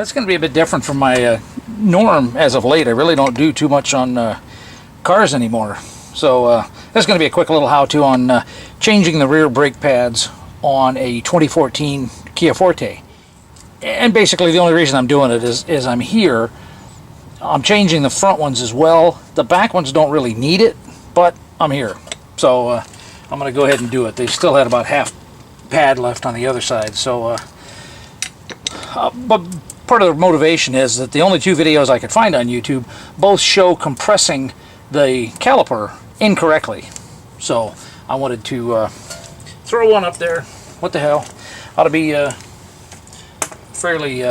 That's going to be a bit different from my norm as of late. I really don't do too much on cars anymore. So that's going to be a quick little how-to on changing the rear brake pads on a 2014 Kia Forte. And basically the only reason I'm doing it is I'm here. I'm changing the front ones as well. The back ones don't really need it, but I'm here. So I'm going to go ahead and do it. They still had about half pad left on the other side. So, but part of the motivation is that the only two videos I could find on YouTube both show compressing the caliper incorrectly. So I wanted to throw one up there. What the hell? Ought to be fairly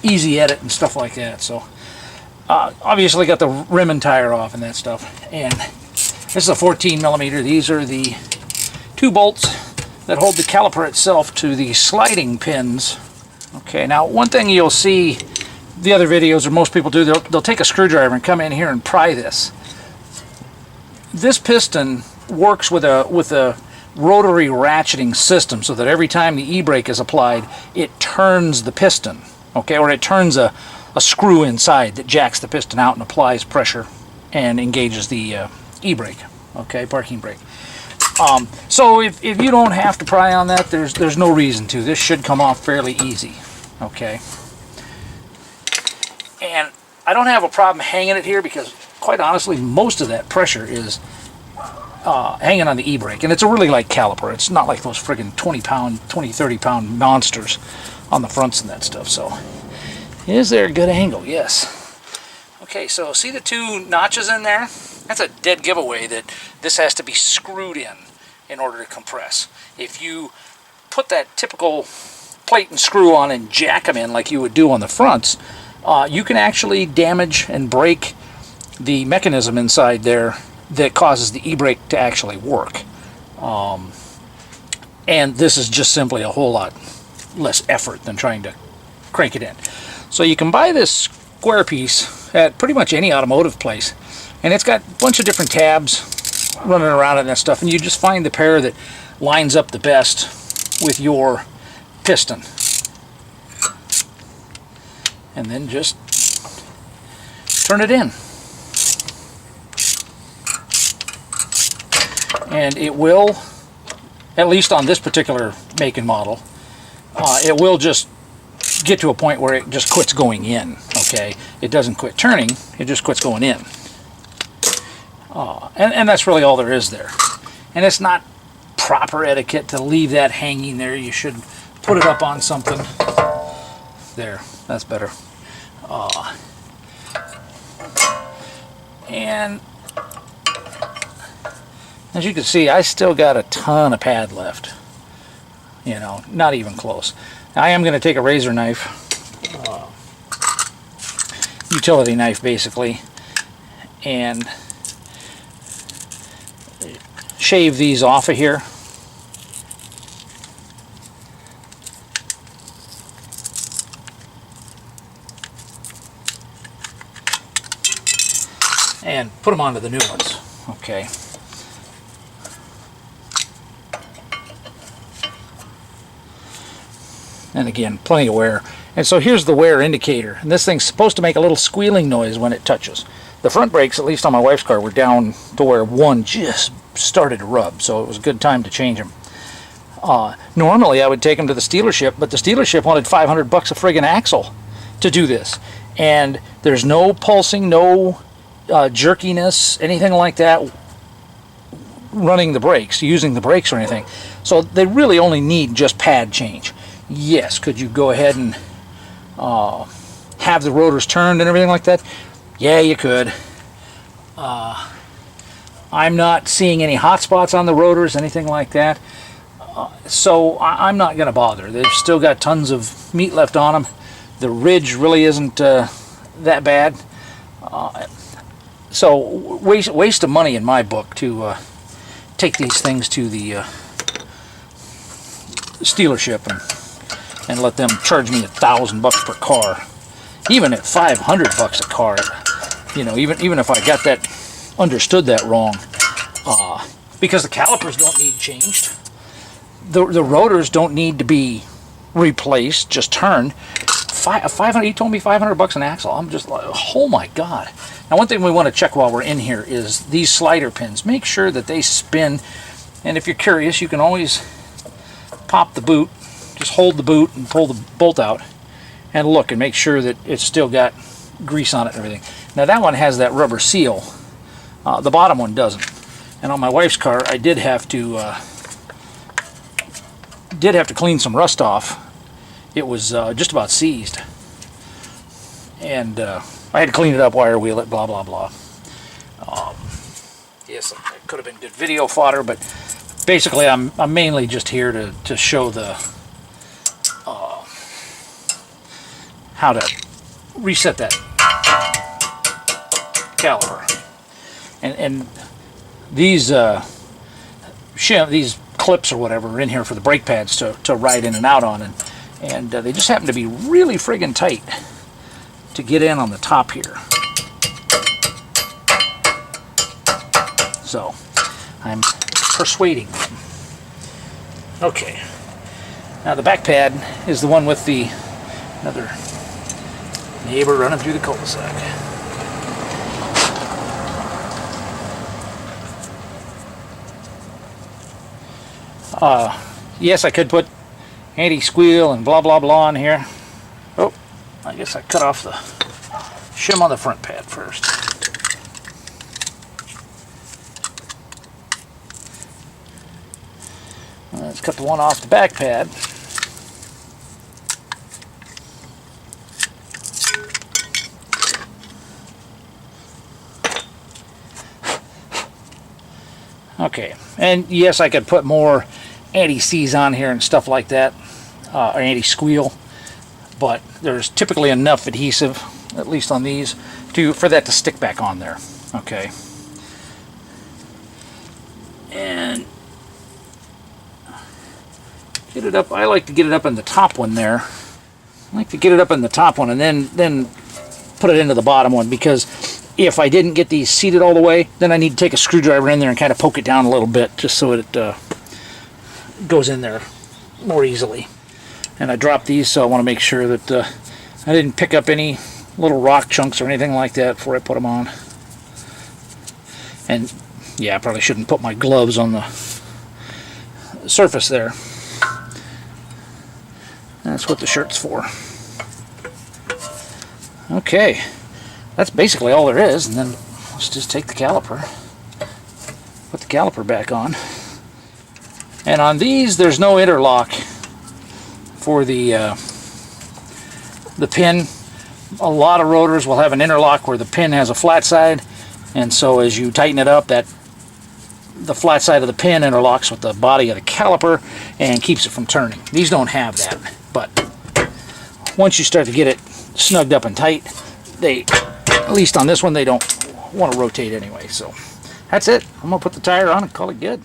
easy edit and stuff like that. So obviously got the rim and tire off and that stuff. And this is a 14 millimeter. These are the 2 bolts that hold the caliper itself to the sliding pins. Okay, now one thing you'll see the other videos, or most people do, they'll take a screwdriver and come in here and pry this. This piston works with a rotary ratcheting system, so that every time the e-brake is applied, it turns the piston, okay, or it turns a screw inside that jacks the piston out and applies pressure and engages the e-brake, okay, parking brake. So if you don't have to pry on that, there's no reason to. This should come off fairly easy, okay. And I don't have a problem hanging it here because, quite honestly, most of that pressure is hanging on the e-brake, and it's a really light caliper. It's not like those friggin' 30 pound monsters on the fronts and that stuff. So is there a good angle? Yes. Okay, so see the 2 notches in there? That's a dead giveaway that this has to be screwed in order to compress. If you put that typical plate and screw on and jack them in like you would do on the fronts, you can actually damage and break the mechanism inside there that causes the e-brake to actually work. And this is just simply a whole lot less effort than trying to crank it in. So you can buy this square piece at pretty much any automotive place, and it's got a bunch of different tabs running around it and that stuff, and you just find the pair that lines up the best with your piston. And then just turn it in. And it will, at least on this particular make and model, it will just get to a point where it just quits going in, okay? It doesn't quit turning, it just quits going in. And that's really all there is there. And it's not proper etiquette to leave that hanging there. You should put it up on something. There, that's better. And as you can see, I still got a ton of pad left. You know, not even close. I am going to take a razor knife, utility knife basically, and shave these off of here. And put them onto the new ones, okay. And again, plenty of wear. And so here's the wear indicator. And this thing's supposed to make a little squealing noise when it touches. The front brakes, at least on my wife's car, were down to where one just started to rub. So it was a good time to change them. Normally I would take them to the dealership, but the dealership wanted $500 a friggin' axle to do this. And there's no pulsing, no jerkiness, anything like that running the brakes, using the brakes or anything. So they really only need just pad change. Yes, could you go ahead and have the rotors turned and everything like that? Yeah, you could. I'm not seeing any hot spots on the rotors, anything like that. So I'm not going to bother. They've still got tons of meat left on them. The ridge really isn't that bad. So waste of money in my book to take these things to the dealership and let them charge me $1,000 per car. Even at $500 a car, you know, even if I got that, understood that wrong, because the calipers don't need changed. The rotors don't need to be replaced, just turned. 500. He told me $500 an axle. I'm just like, oh my god. Now, one thing we want to check while we're in here is these slider pins. Make sure that they spin. And if you're curious, you can always pop the boot. Just hold the boot and pull the bolt out, and look and make sure that it's still got grease on it and everything. Now that one has that rubber seal. The bottom one doesn't. And on my wife's car, I did have to clean some rust off. It was just about seized, and I had to clean it up, wire wheel it, blah blah blah. Yes, it could have been good video fodder, but basically I'm mainly just here to show the how to reset that caliper. And these these clips or whatever are in here for the brake pads to ride in and out on, and they just happen to be really friggin' tight to get in on the top here. So I'm persuading them. Okay, now the back pad is the one with the another neighbor running through the cul-de-sac. Yes, I could put anti-squeal and blah blah blah in here. Oh, I guess I cut off the shim on the front pad first. Let's cut the one off the back pad. Okay, and yes, I could put more anti-seize on here and stuff like that, or anti-squeal, but there's typically enough adhesive, at least on these, for that to stick back on there. Okay, and get it up. I like to get it up in the top one there. I like to get it up in the top one and then put it into the bottom one, because if I didn't get these seated all the way, then I need to take a screwdriver in there and kind of poke it down a little bit, just so it goes in there more easily. And I dropped these, so I want to make sure that I didn't pick up any little rock chunks or anything like that before I put them on. And yeah, I probably shouldn't put my gloves on the surface there. That's what the shirt's for. Okay, that's basically all there is, and then let's just take the caliper, put the caliper back on. And on these, there's no interlock for the pin. A lot of rotors will have an interlock where the pin has a flat side, and so as you tighten it up, the flat side of the pin interlocks with the body of the caliper and keeps it from turning. These don't have that, but once you start to get it snugged up and tight, at least on this one, they don't want to rotate anyway. So that's it. I'm gonna put the tire on and call it good.